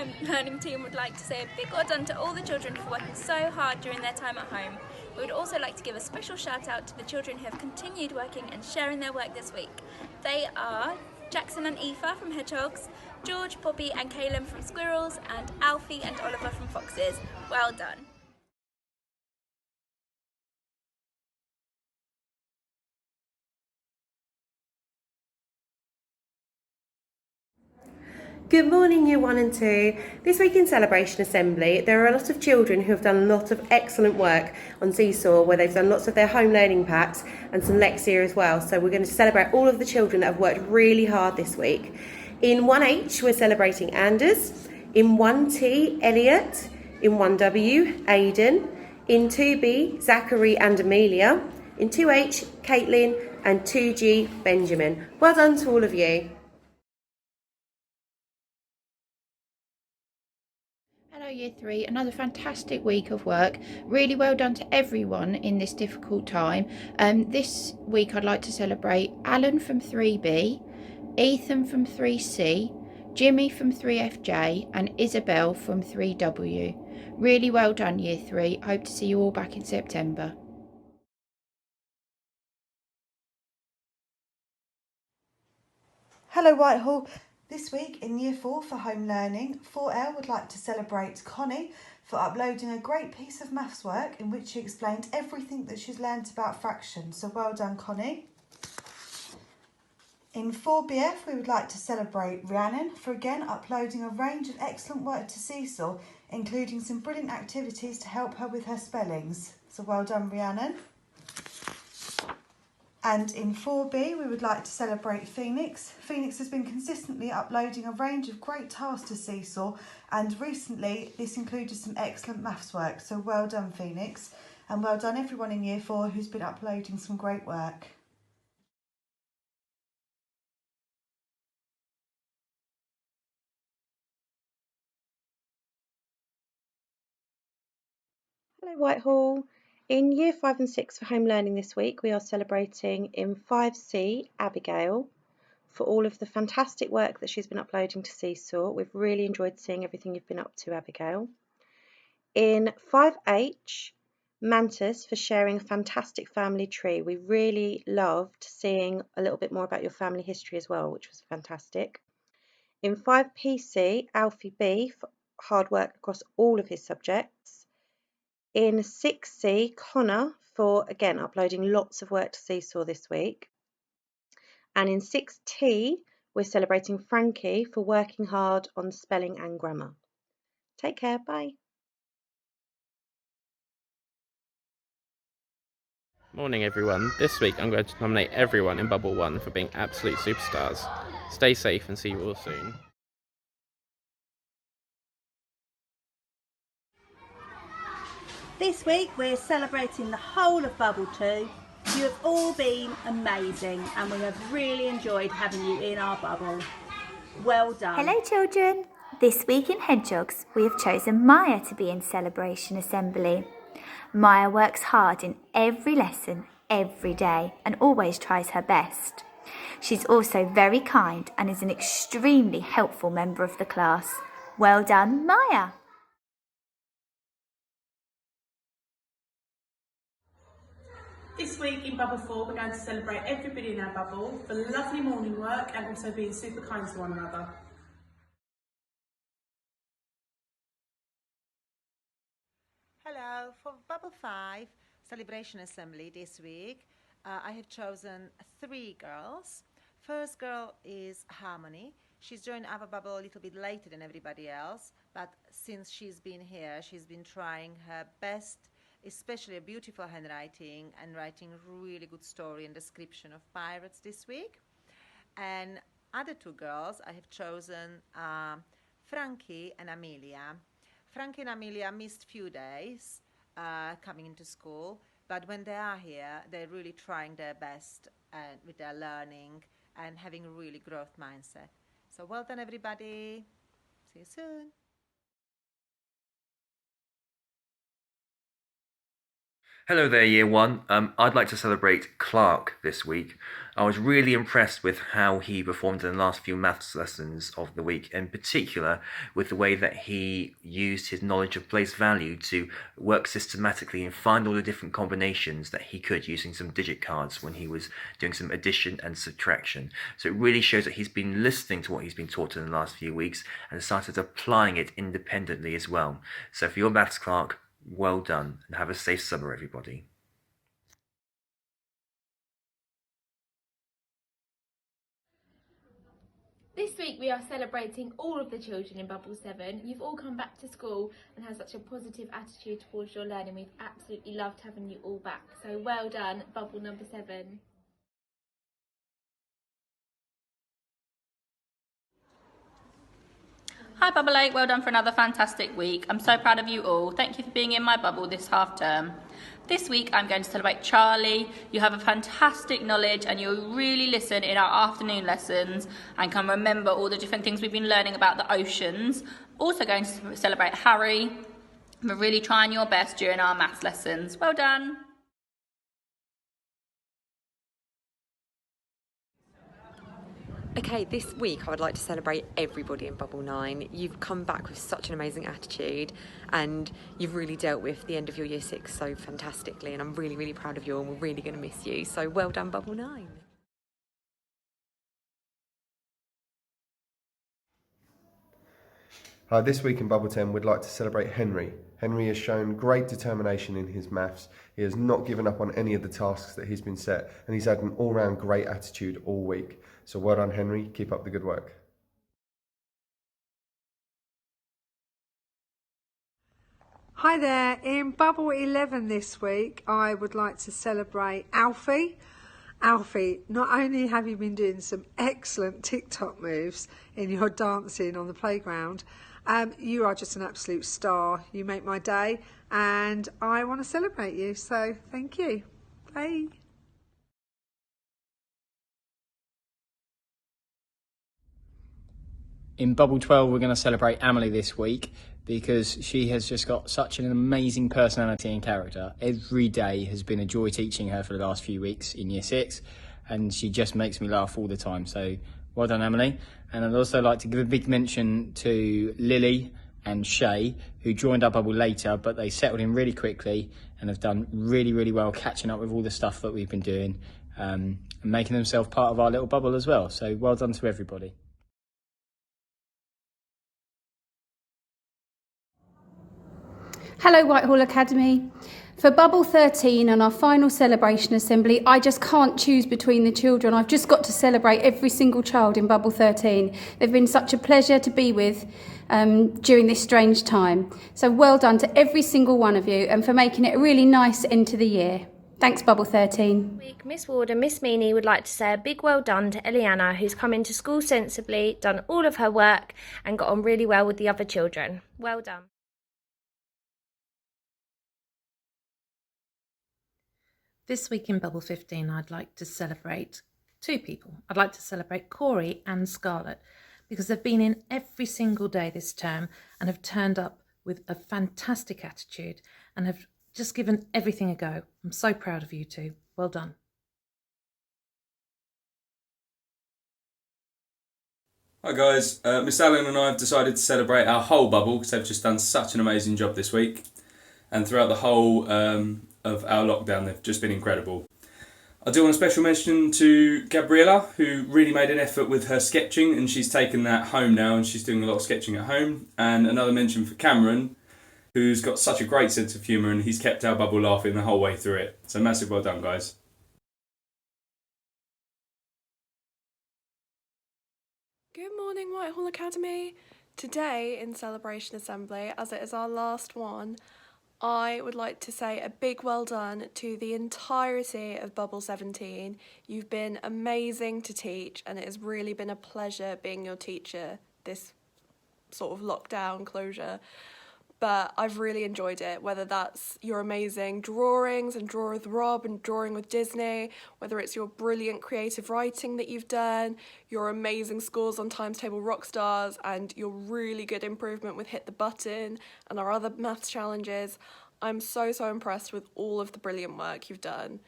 Home Learning team would like to say a big well done to all the children for working so hard during their time at home. We would also like to give a special shout out to the children who have continued working and sharing their work this week. They are Jackson and Aoife from Hedgehogs, George, Poppy and Caleb from Squirrels, and Alfie and Oliver from Foxes. Well done. Good morning, Year 1 and 2. This week in Celebration Assembly, there are a lot of children who have done a lot of excellent work on Seesaw, where they've done lots of their home learning packs and some Lexia as well. So we're going to celebrate all of the children that have worked really hard this week. In 1H, we're celebrating Anders. In 1T, Elliot. In 1W, Aidan. In 2B, Zachary and Amelia. In 2H, Caitlin. And 2G, Benjamin. Well done to all of you. Hello Year 3, another fantastic week of work. Really well done to everyone in this difficult time. This week I'd like to celebrate Alan from 3B, Ethan from 3C, Jimmy from 3FJ and Isabel from 3W. Really well done Year 3. Hope to see you all back in September. Hello Whitehall. This week in Year 4 for Home Learning, 4L would like to celebrate Connie for uploading a great piece of maths work in which she explained everything that she's learnt about fractions. So well done, Connie. In 4BF, we would like to celebrate Rhiannon for again uploading a range of excellent work to Seesaw, including some brilliant activities to help her with her spellings. So well done, Rhiannon. And in 4B, we would like to celebrate Phoenix. Phoenix has been consistently uploading a range of great tasks to Seesaw, and recently this included some excellent maths work. So well done, Phoenix. And well done everyone in Year 4 who's been uploading some great work. Hello Whitehall. In Year 5 and 6 for Home Learning this week, we are celebrating in 5C Abigail for all of the fantastic work that she's been uploading to Seesaw. We've really enjoyed seeing everything you've been up to, Abigail. In 5H, Mantis for sharing a fantastic family tree. We really loved seeing a little bit more about your family history as well, which was fantastic. In 5PC, Alfie B for hard work across all of his subjects. In 6C, Connor for, again, uploading lots of work to Seesaw this week. And in 6T, we're celebrating Frankie for working hard on spelling and grammar. Take care, bye. Morning everyone. This week I'm going to nominate everyone in Bubble 1 for being absolute superstars. Stay safe and see you all soon. This week we're celebrating the whole of Bubble 2. You have all been amazing and we have really enjoyed having you in our bubble. Well done. Hello children! This week in Hedgehogs we have chosen Maya to be in Celebration Assembly. Maya works hard in every lesson, every day and always tries her best. She's also very kind and is an extremely helpful member of the class. Well done, Maya! This week in Bubble 4 we're going to celebrate everybody in our bubble for lovely morning work and also being super kind to one another. Hello, for Bubble 5 Celebration Assembly this week I have chosen 3 girls. First girl is Harmony. She's joined our bubble a little bit later than everybody else, but since she's been here she's been trying her best, especially a beautiful handwriting and writing really good story and description of pirates this week. And other 2 girls I have chosen Frankie and Amelia. Frankie and Amelia missed few days coming into school, but when they are here they're really trying their best with their learning and having a really growth mindset. So well done everybody. See you soon. Hello there, Year 1. I'd like to celebrate Clark this week. I was really impressed with how he performed in the last few maths lessons of the week, in particular with the way that he used his knowledge of place value to work systematically and find all the different combinations that he could using some digit cards when he was doing some addition and subtraction. So it really shows that he's been listening to what he's been taught in the last few weeks and started applying it independently as well. So for your maths, Clark, well done, and have a safe summer, everybody. This week we are celebrating all of the children in Bubble 7. You've all come back to school and had such a positive attitude towards your learning. We've absolutely loved having you all back. So well done, Bubble number 7. Hi Bubble 8, well done for another fantastic week. I'm so proud of you all. Thank you for being in my bubble this half term. This week I'm going to celebrate Charlie. You have a fantastic knowledge and you'll really listen in our afternoon lessons and can remember all the different things we've been learning about the oceans. Also going to celebrate Harry for really trying your best during our maths lessons. Well done. Okay, this week I would like to celebrate everybody in Bubble 9. You've come back with such an amazing attitude and you've really dealt with the end of your Year 6 so fantastically, and I'm really, really proud of you and we're really going to miss you. So well done, Bubble 9. Hi, this week in Bubble 10 we'd like to celebrate Henry. Henry has shown great determination in his maths. He has not given up on any of the tasks that he's been set, and he's had an all-round great attitude all week. So well done, Henry. Keep up the good work. Hi there. In Bubble 11 this week, I would like to celebrate Alfie. Alfie, not only have you been doing some excellent TikTok moves in your dancing on the playground, you are just an absolute star. You make my day and I want to celebrate you. So thank you. Bye. In Bubble 12, we're going to celebrate Amelie this week because she has just got such an amazing personality and character. Every day has been a joy teaching her for the last few weeks in Year 6, and she just makes me laugh all the time. So well done, Amelie. And I'd also like to give a big mention to Lily and Shay, who joined our bubble later, but they settled in really quickly and have done really, really well catching up with all the stuff that we've been doing and making themselves part of our little bubble as well. So well done to everybody. Hello Whitehall Academy. For Bubble 13 and our final celebration assembly, I just can't choose between the children. I've just got to celebrate every single child in Bubble 13. They've been such a pleasure to be with during this strange time. So well done to every single one of you and for making it a really nice end to the year. Thanks, Bubble 13. Week, Miss Ward and Miss Meany would like to say a big well done to Eliana, who's come into school sensibly, done all of her work and got on really well with the other children. Well done. This week in Bubble 15, I'd like to celebrate two people. I'd like to celebrate Corey and Scarlett because they've been in every single day this term and have turned up with a fantastic attitude and have just given everything a go. I'm so proud of you two. Well done. Hi guys, Miss Allen and I have decided to celebrate our whole bubble because they've just done such an amazing job this week, and throughout the whole of our lockdown they've just been incredible. I do want a special mention to Gabriella, who really made an effort with her sketching and she's taken that home now and she's doing a lot of sketching at home. And another mention for Cameron, who's got such a great sense of humour and he's kept our bubble laughing the whole way through it. So massive well done guys. Good morning Whitehall Academy. Today in Celebration Assembly, as it is our last one, I would like to say a big well done to the entirety of Bubble 17. You've been amazing to teach and it has really been a pleasure being your teacher this sort of lockdown closure. But I've really enjoyed it, whether that's your amazing drawings and Draw with Rob and Drawing with Disney, whether it's your brilliant creative writing that you've done, your amazing scores on Times Table Rockstars and your really good improvement with Hit the Button and our other maths challenges. I'm so impressed with all of the brilliant work you've done.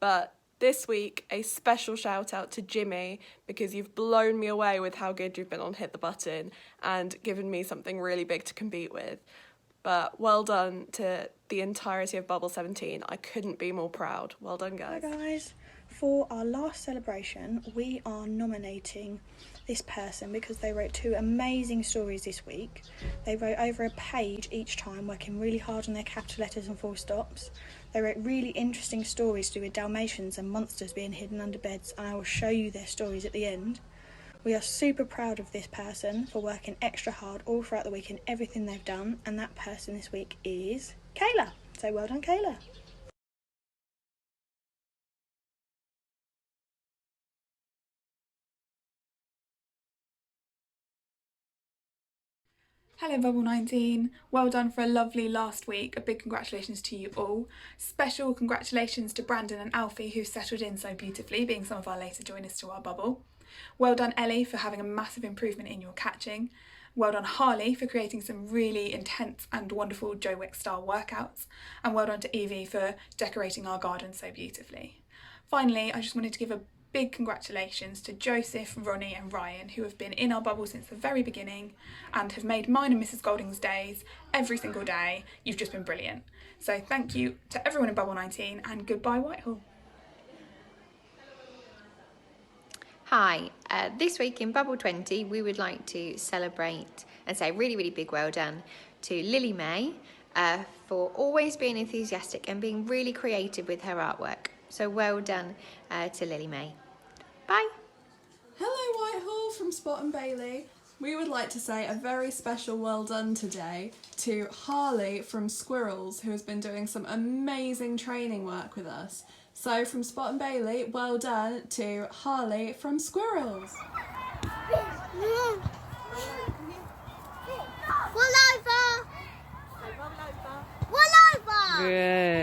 But this week, a special shout out to Jimmy, because you've blown me away with how good you've been on Hit the Button and given me something really big to compete with. But well done to the entirety of Bubble 17. I couldn't be more proud. Well done, guys. Hi guys. For our last celebration, we are nominating this person because they wrote 2 amazing stories this week. They wrote over a page each time, working really hard on their capital letters and full stops. They wrote really interesting stories to do with Dalmatians and monsters being hidden under beds, and I will show you their stories at the end. We are super proud of this person for working extra hard all throughout the week in everything they've done, and that person this week is Kayla. So well done, Kayla. Hello Bubble 19, well done for a lovely last week. A big congratulations to you all. Special congratulations to Brandon and Alfie, who settled in so beautifully, being some of our later joiners to our bubble. Well done Ellie for having a massive improvement in your catching. Well done Harley for creating some really intense and wonderful Joe Wick style workouts. And well done to Evie for decorating our garden so beautifully. Finally, I just wanted to give a big congratulations to Joseph, Ronnie and Ryan, who have been in our bubble since the very beginning and have made mine and Mrs Golding's days every single day. You've just been brilliant. So thank you to everyone in Bubble 19 and goodbye Whitehall. Hi, this week in Bubble 20 we would like to celebrate and say really big well done to Lily May for always being enthusiastic and being really creative with her artwork. So well done to Lily May. Bye. Hello Whitehall from Spot and Bailey. We would like to say a very special well done today to Harley from Squirrels, who has been doing some amazing training work with us. So from Spot and Bailey, well done to Harley from Squirrels. Good.